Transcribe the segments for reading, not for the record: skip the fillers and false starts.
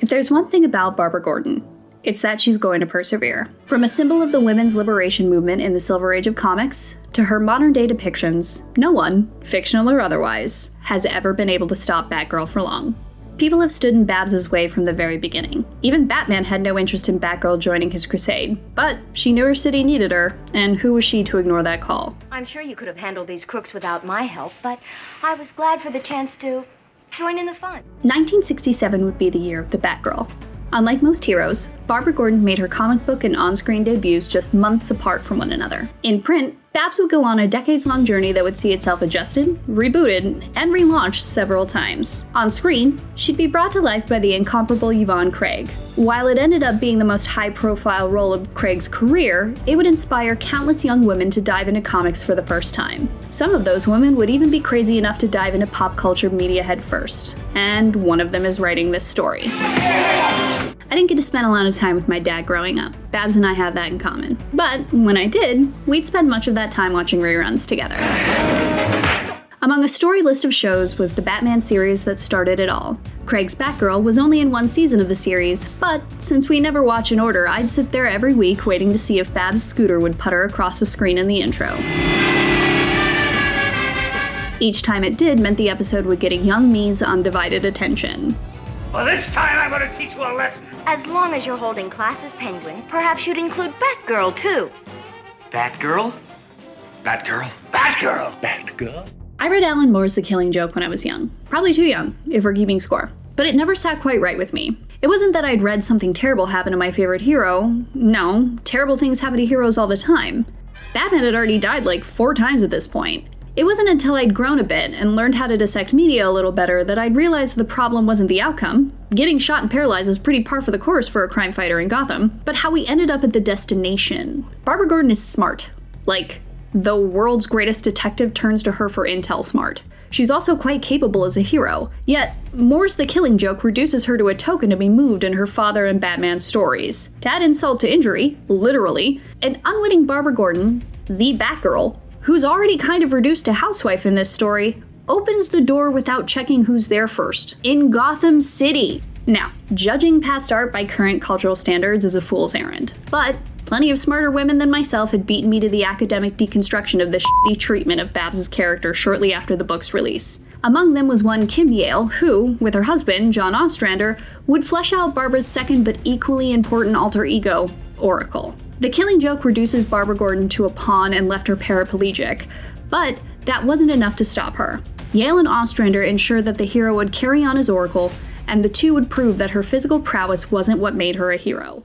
There's one thing about Barbara Gordon. It's that she's going to persevere. From a symbol of the women's liberation movement in the Silver Age of comics, to her modern-day depictions, no one, fictional or otherwise, has ever been able to stop Batgirl for long. People have stood in Babs' way from the very beginning. Even Batman had no interest in Batgirl joining his crusade, but she knew her city needed her, and who was she to ignore that call? I'm sure you could have handled these crooks without my help, but I was glad for the chance to join in the fun. 1967 would be the year of the Batgirl. Unlike most heroes, Barbara Gordon made her comic book and on-screen debuts just months apart from one another. In print, Babs would go on a decades-long journey that would see itself adjusted, rebooted, and relaunched several times. On screen, she'd be brought to life by the incomparable Yvonne Craig. While it ended up being the most high-profile role of Craig's career, it would inspire countless young women to dive into comics for the first time. Some of those women would even be crazy enough to dive into pop culture media head first. And one of them is writing this story. I didn't get to spend a lot of time with my dad growing up. Babs and I have that in common. But when I did, we'd spend much of that time watching reruns together. Among a story list of shows was the Batman series that started it all. Craig's Batgirl was only in one season of the series, but since we never watch in order, I'd sit there every week waiting to see if Babs' scooter would putter across the screen in the intro. Each time it did meant the episode would get a young me's undivided attention. Well, this time I'm gonna teach you a lesson. As long as you're holding class as Penguin, perhaps you'd include Batgirl, too. Batgirl? Batgirl? Batgirl! Batgirl? I read Alan Moore's The Killing Joke when I was young. Probably too young, if we're keeping score. But it never sat quite right with me. It wasn't that I'd read something terrible happen to my favorite hero. No, terrible things happen to heroes all the time. Batman had already died like 4 times at this point. It wasn't until I'd grown a bit and learned how to dissect media a little better that I'd realized the problem wasn't the outcome. Getting shot and paralyzed is pretty par for the course for a crime fighter in Gotham, but how we ended up at the destination. Barbara Gordon is smart. Like, the world's greatest detective turns to her for intel smart. She's also quite capable as a hero, yet Moore's The Killing Joke reduces her to a token to be moved in her father and Batman stories. To add insult to injury, literally, an unwitting Barbara Gordon, the Batgirl, who's already kind of reduced to housewife in this story, opens the door without checking who's there first. In Gotham City! Now, judging past art by current cultural standards is a fool's errand. But plenty of smarter women than myself had beaten me to the academic deconstruction of the shitty treatment of Babs' character shortly after the book's release. Among them was one Kim Yale, who, with her husband, John Ostrander, would flesh out Barbara's second but equally important alter ego, Oracle. The Killing Joke reduces Barbara Gordon to a pawn and left her paraplegic, but that wasn't enough to stop her. Yale and Ostrander ensured that the hero would carry on as Oracle, and the two would prove that her physical prowess wasn't what made her a hero.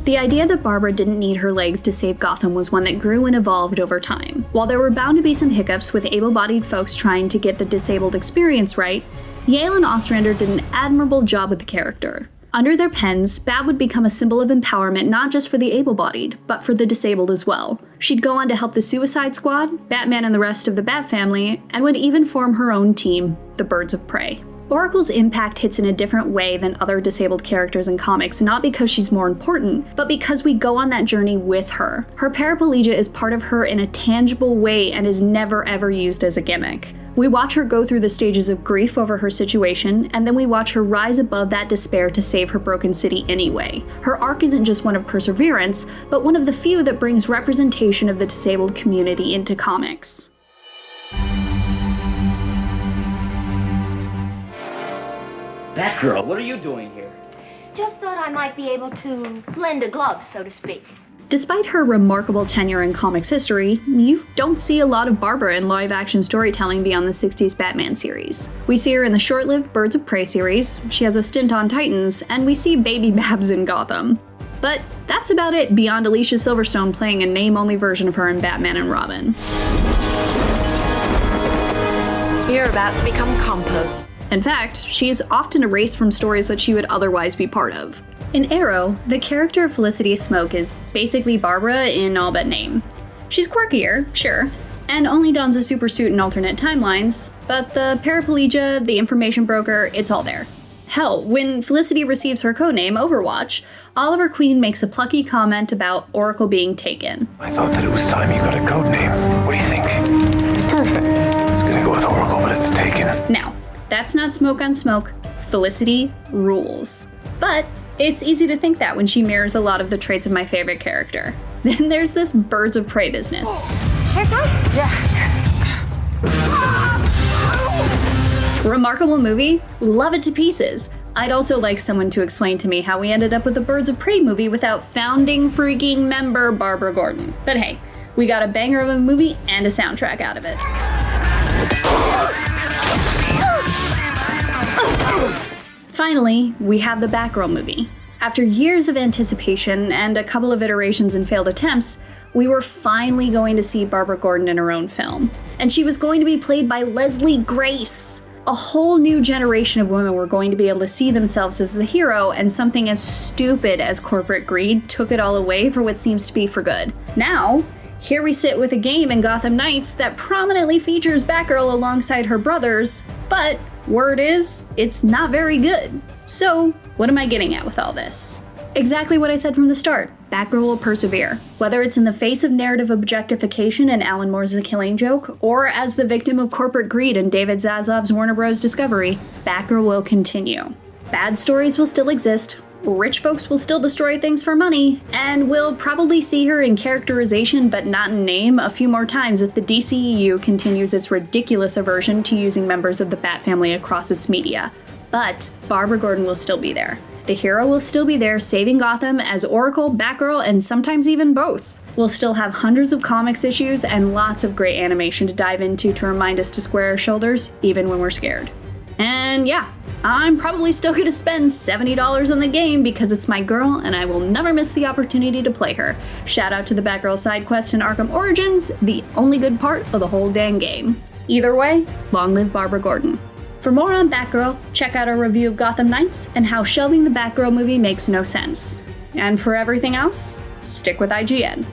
The idea that Barbara didn't need her legs to save Gotham was one that grew and evolved over time. While there were bound to be some hiccups with able-bodied folks trying to get the disabled experience right, Yale and Ostrander did an admirable job with the character. Under their pens, Bab would become a symbol of empowerment not just for the able-bodied, but for the disabled as well. She'd go on to help the Suicide Squad, Batman and the rest of the Bat family, and would even form her own team, the Birds of Prey. Oracle's impact hits in a different way than other disabled characters in comics, not because she's more important, but because we go on that journey with her. Her paraplegia is part of her in a tangible way and is never ever used as a gimmick. We watch her go through the stages of grief over her situation, and then we watch her rise above that despair to save her broken city anyway. Her arc isn't just one of perseverance, but one of the few that brings representation of the disabled community into comics. Batgirl, what are you doing here? Just thought I might be able to lend a glove, so to speak. Despite her remarkable tenure in comics history, you don't see a lot of Barbara in live-action storytelling beyond the 60s Batman series. We see her in the short-lived Birds of Prey series, she has a stint on Titans, and we see Baby Babs in Gotham. But that's about it beyond Alicia Silverstone playing a name-only version of her in Batman and Robin. You're about to become compost. In fact, she is often erased from stories that she would otherwise be part of. In Arrow, the character of Felicity Smoke is basically Barbara in all but name. She's quirkier, sure, and only dons a supersuit in alternate timelines, but the paraplegia, the information broker, it's all there. Hell, when Felicity receives her codename, Overwatch, Oliver Queen makes a plucky comment about Oracle being taken. I thought that it was time you got a code name. What do you think? It's perfect. I was gonna go with Oracle, but That's taken. Now, that's not smoke on smoke. Felicity rules. But it's easy to think that when she mirrors a lot of the traits of my favorite character. Then there's this birds of prey business. Remarkable movie, love it to pieces. I'd also like someone to explain to me how we ended up with a Birds of Prey movie without founding freaking member Barbara Gordon. But hey, we got a banger of a movie and a soundtrack out of it. Finally, we have the Batgirl movie. After years of anticipation and a couple of iterations and failed attempts, we were finally going to see Barbara Gordon in her own film. And she was going to be played by Leslie Grace. A whole new generation of women were going to be able to see themselves as the hero, and something as stupid as corporate greed took it all away for what seems to be for good. Now, here we sit with a game in Gotham Knights that prominently features Batgirl alongside her brothers, but word is, it's not very good. So, what am I getting at with all this? Exactly what I said from the start. Batgirl will persevere. Whether it's in the face of narrative objectification in Alan Moore's The Killing Joke, or as the victim of corporate greed in David Zaslav's Warner Bros. Discovery, Batgirl will continue. Bad stories will still exist, rich folks will still destroy things for money, and we'll probably see her in characterization but not in name a few more times if the DCEU continues its ridiculous aversion to using members of the Bat family across its media. But Barbara Gordon will still be there. The hero will still be there saving Gotham as Oracle, Batgirl, and sometimes even both. We'll still have hundreds of comics issues and lots of great animation to dive into to remind us to square our shoulders, even when we're scared. And yeah, I'm probably still gonna spend $70 on the game because it's my girl and I will never miss the opportunity to play her. Shout out to the Batgirl side quest in Arkham Origins, the only good part of the whole dang game. Either way, long live Barbara Gordon. For more on Batgirl, check out our review of Gotham Knights and how shelving the Batgirl movie makes no sense. And for everything else, stick with IGN.